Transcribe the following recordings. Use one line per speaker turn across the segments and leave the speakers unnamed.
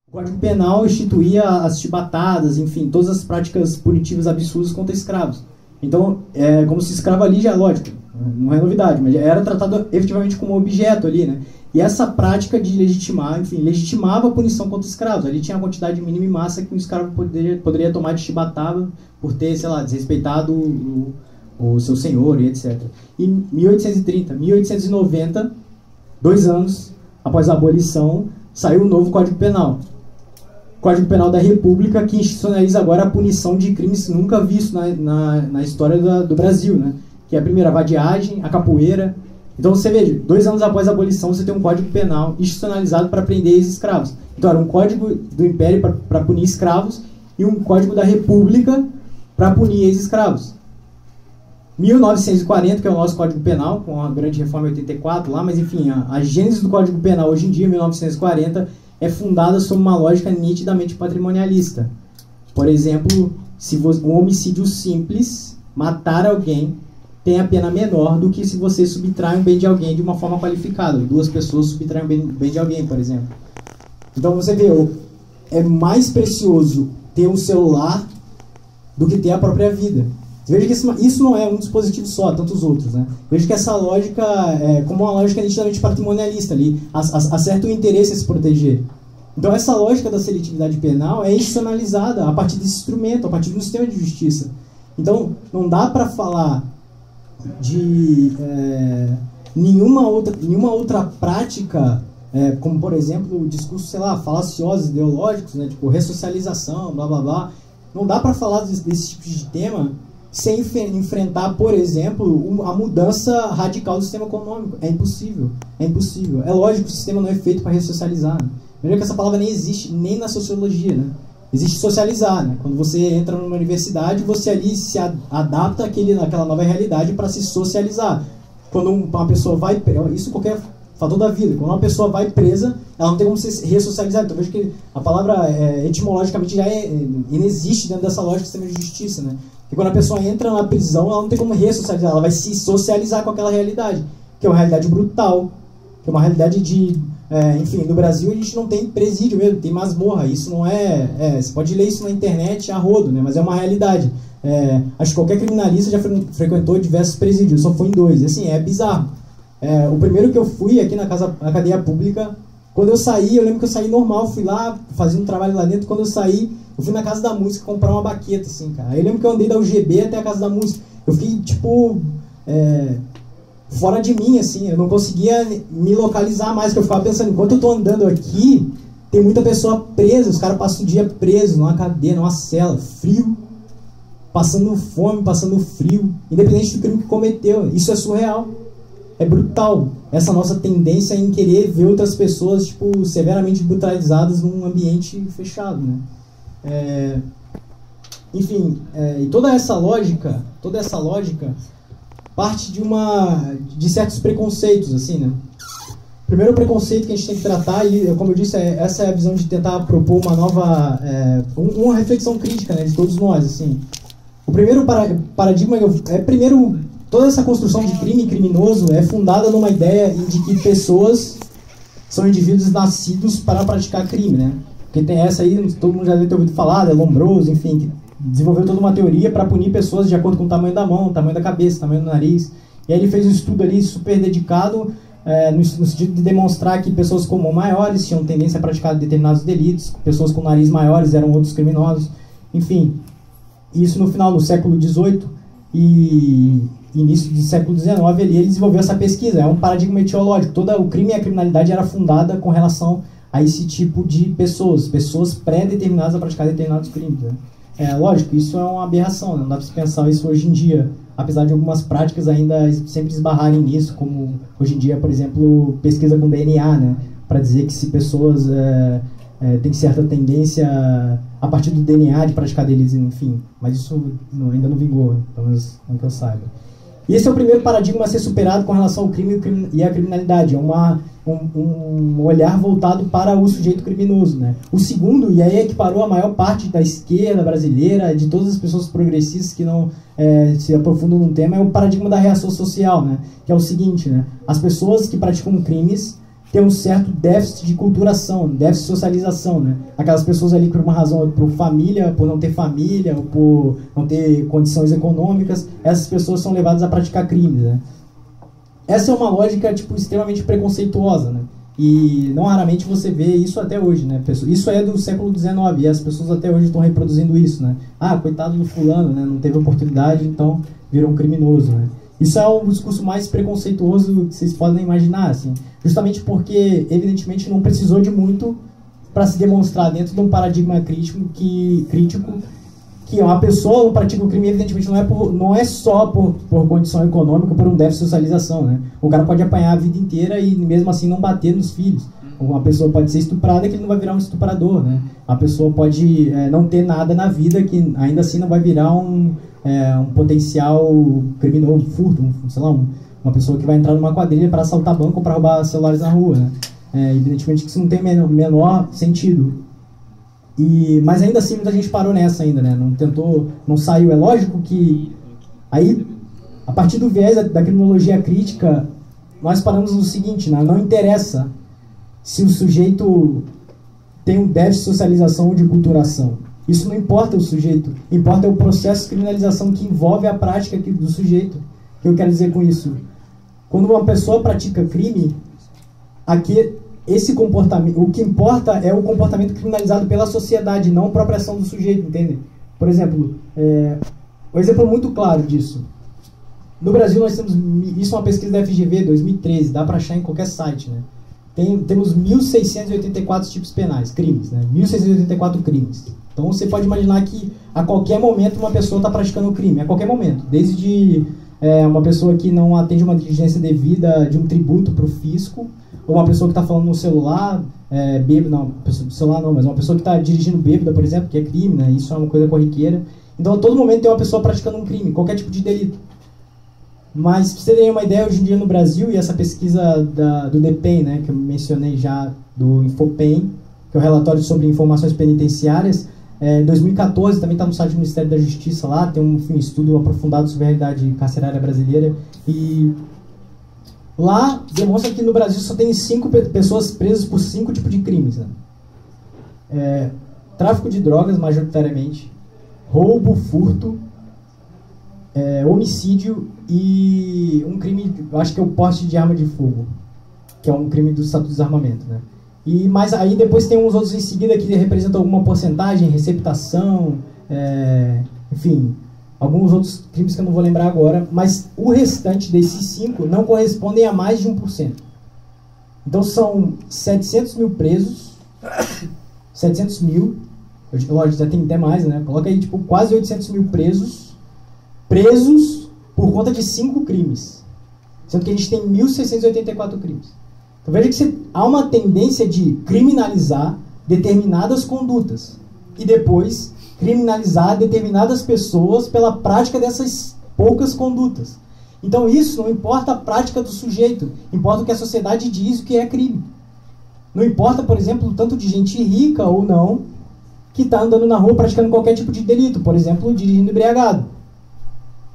O Código Penal instituía as chibatadas, enfim, todas as práticas punitivas absurdas contra escravos. Então, como se escravo ali já, lógico, não é novidade, mas era tratado efetivamente como objeto ali, né? E essa prática de legitimar, enfim, legitimava a punição contra escravos. Ali tinha a quantidade mínima e massa que um escravo poderia tomar de chibatada por ter, sei lá, desrespeitado o seu senhor e etc. Em 1830, 1890, 2 anos após a abolição, saiu o novo Código Penal. Código Penal da República, que institucionaliza agora a punição de crimes nunca vistos na história do Brasil, né? Que é a primeira, a vadiagem, a capoeira. Então você veja, 2 anos após a abolição, você tem um Código Penal institucionalizado para prender ex-escravos. Então era um Código do Império para punir escravos e um Código da República para punir ex-escravos. 1940, que é o nosso Código Penal, com a grande reforma em 84 lá, mas enfim, a gênese do Código Penal hoje em dia, 1940, é fundada sobre uma lógica nitidamente patrimonialista. Por exemplo, se um homicídio simples, matar alguém, tem a pena menor do que se você subtrai um bem de alguém de uma forma qualificada. 2 pessoas subtraem um bem de alguém, por exemplo. Então você vê, é mais precioso ter um celular do que ter a própria vida. Veja que isso não é um dispositivo só, tantos outros, né? Veja que essa lógica é como uma lógica nitidamente patrimonialista ali, acerta o interesse a se proteger. Então essa lógica da seletividade penal é institucionalizada a partir desse instrumento, a partir do sistema de justiça. Então não dá para falar de nenhuma outra prática, como por exemplo o discurso, sei lá, falaciosos ideológicos, né? Tipo ressocialização, blá blá blá. Não dá para falar desse tipo de tema sem enfrentar, por exemplo, a mudança radical do sistema econômico. É impossível. É impossível. É lógico que o sistema não é feito para ressocializar. Né? Veja que essa palavra nem existe, nem na sociologia. Né? Existe socializar. Né? Quando você entra numa universidade, você ali se adapta àquela nova realidade para se socializar. Quando uma pessoa vai... Isso qualquer fator da vida. Quando uma pessoa vai presa, ela não tem como se ressocializar. Então veja que a palavra etimologicamente já inexiste dentro dessa lógica do sistema de justiça. Né? Porque quando a pessoa entra na prisão, ela não tem como ressocializar, ela vai se socializar com aquela realidade, que é uma realidade brutal, que é uma realidade de... enfim, no Brasil a gente não tem presídio mesmo, tem masmorra, isso não você pode ler isso na internet a rodo, né, mas é uma realidade. Acho que qualquer criminalista já frequentou diversos presídios, só foi em 2, assim, é bizarro. O primeiro que eu fui aqui na cadeia pública, quando eu saí, eu lembro que eu saí normal, fui lá, fazia um trabalho lá dentro, quando eu saí, eu fui na Casa da Música comprar uma baqueta, assim, cara. Aí eu lembro que eu andei da UGB até a Casa da Música. Eu fiquei, tipo, fora de mim, assim. Eu não conseguia me localizar mais, porque eu ficava pensando, enquanto eu tô andando aqui, tem muita pessoa presa, os caras passam o dia presos, numa cadeia, numa cela, frio, passando fome, passando frio, independente do crime que cometeu. Isso é surreal. É brutal. Essa nossa tendência em querer ver outras pessoas, tipo, severamente brutalizadas num ambiente fechado, né? Enfim, e toda essa lógica parte de certos preconceitos, assim, né? Primeiro preconceito que a gente tem que tratar, e como eu disse, essa é a visão de tentar propor uma nova, uma reflexão crítica, né, de todos nós, assim. O primeiro paradigma toda essa construção de crime criminoso é fundada numa ideia de que pessoas são indivíduos nascidos para praticar crime, né? Porque tem essa aí, todo mundo já deve ter ouvido falar, Lombroso, enfim, que desenvolveu toda uma teoria para punir pessoas de acordo com o tamanho da mão, o tamanho da cabeça, o tamanho do nariz. E aí ele fez um estudo ali super dedicado no sentido de demonstrar que pessoas com mão maiores tinham tendência a praticar determinados delitos, pessoas com nariz maiores eram outros criminosos, enfim. Isso no final do século XVIII e início do século XIX, ele desenvolveu essa pesquisa. É um paradigma etiológico. Todo o crime e a criminalidade era fundada com relação a esse tipo de pessoas pré-determinadas a praticar determinados crimes. Né? Lógico, isso é uma aberração, né? Não dá para se pensar isso hoje em dia, apesar de algumas práticas ainda sempre esbarrarem nisso, como hoje em dia, por exemplo, pesquisa com DNA, né? Para dizer que se pessoas têm certa tendência a partir do DNA de praticar delitos, enfim, mas isso ainda não vingou, pelo menos não que eu saiba. E esse é o primeiro paradigma a ser superado com relação ao crime e à criminalidade. É um olhar voltado para o sujeito criminoso, né? O segundo, e aí é que parou a maior parte da esquerda brasileira, de todas as pessoas progressistas que não se aprofundam no tema, é o paradigma da reação social, né? Que é o seguinte, né? As pessoas que praticam crimes ter um certo déficit de culturação, déficit de socialização, né? Aquelas pessoas ali por uma razão, por família, por não ter família, ou por não ter condições econômicas, essas pessoas são levadas a praticar crimes, né? Essa é uma lógica, tipo, extremamente preconceituosa, né? E não raramente você vê isso até hoje, né? Isso é do século XIX, e as pessoas até hoje estão reproduzindo isso, né? Ah, coitado do fulano, né? Não teve oportunidade, então virou um criminoso, né? Isso é um discurso mais preconceituoso que vocês podem imaginar, assim. Justamente porque, evidentemente, não precisou de muito para se demonstrar dentro de um paradigma crítico que uma pessoa não pratica o crime, evidentemente, não é só por condição econômica, por um déficit de socialização, né? O cara pode apanhar a vida inteira e, mesmo assim, não bater nos filhos. Uma pessoa pode ser estuprada que ele não vai virar um estuprador, né? Uma pessoa pode não ter nada na vida que, ainda assim, não vai virar um potencial criminoso, furto, sei lá, uma pessoa que vai entrar numa quadrilha para assaltar banco ou para roubar celulares na rua, né? Evidentemente que isso não tem menor sentido. Mas ainda assim muita gente parou nessa ainda, né? Não saiu. É lógico que aí, a partir do viés da criminologia crítica, nós paramos no seguinte, né? Não interessa se o sujeito tem um déficit de socialização ou de culturação. Isso não importa o sujeito, importa o processo de criminalização que envolve a prática do sujeito. O que eu quero dizer com isso? Quando uma pessoa pratica crime, aqui esse comportamento, o que importa é o comportamento criminalizado pela sociedade, não a própria ação do sujeito, entende? Por exemplo, um exemplo muito claro disso. No Brasil nós temos, isso é uma pesquisa da FGV, 2013, dá para achar em qualquer site, né? Temos 1.684 tipos penais, crimes, né? 1.684 crimes. Então você pode imaginar que a qualquer momento uma pessoa está praticando um crime, a qualquer momento. Desde uma pessoa que não atende uma diligência devida de um tributo para o fisco, ou uma pessoa que está falando no celular, bêbada, não, celular não, mas uma pessoa que está dirigindo bêbada, por exemplo, que é crime, né? Isso é uma coisa corriqueira. Então a todo momento tem uma pessoa praticando um crime, qualquer tipo de delito. Mas, para você ter uma ideia, hoje em dia no Brasil, e essa pesquisa do DEPEN, né, que eu mencionei já, do Infopen, que é o relatório sobre informações penitenciárias, 2014, também está no site do Ministério da Justiça lá, tem um estudo aprofundado sobre a realidade carcerária brasileira, e lá demonstra que no Brasil só tem 5 pessoas presas por 5 tipos de crimes, né? Tráfico de drogas, majoritariamente, roubo, furto, homicídio e um crime, eu acho que é o porte de arma de fogo, que é um crime do Estatuto de Desarmamento, né? Mas aí depois tem uns outros em seguida que representam alguma porcentagem, receptação, enfim, alguns outros crimes que eu não vou lembrar agora, mas o restante desses 5 não correspondem a mais de 1%. Então são 700 mil presos, 700 mil, lógico, já tem até mais, né? Coloca aí, tipo, quase 800 mil presos por conta de 5 crimes. Sendo que a gente tem 1.684 crimes. Então veja que há uma tendência de criminalizar determinadas condutas e depois criminalizar determinadas pessoas pela prática dessas poucas condutas. Então isso não importa a prática do sujeito, importa o que a sociedade diz o que é crime. Não importa, por exemplo, o tanto de gente rica ou não que está andando na rua praticando qualquer tipo de delito, por exemplo, dirigindo embriagado.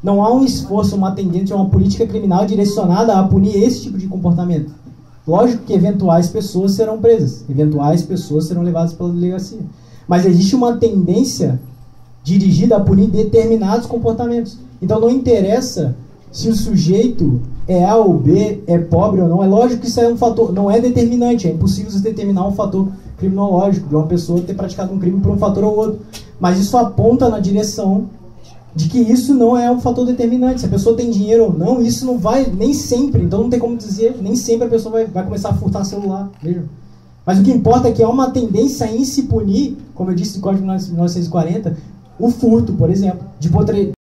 Não há um esforço, uma tendência, uma política criminal direcionada a punir esse tipo de comportamento. Lógico que eventuais pessoas serão presas, eventuais pessoas serão levadas pela delegacia. Mas existe uma tendência dirigida a punir determinados comportamentos. Então não interessa se o sujeito é A ou B, é pobre ou não. É lógico que isso é um fator, não é determinante, é impossível se determinar um fator criminológico de uma pessoa ter praticado um crime por um fator ou outro. Mas isso aponta na direção de que isso não é um fator determinante. Se a pessoa tem dinheiro ou não, isso não vai, nem sempre, então não tem como dizer, nem sempre a pessoa vai começar a furtar celular, veja. Mas o que importa é que há uma tendência em se punir, como eu disse no Código de 1940, o furto, por exemplo, de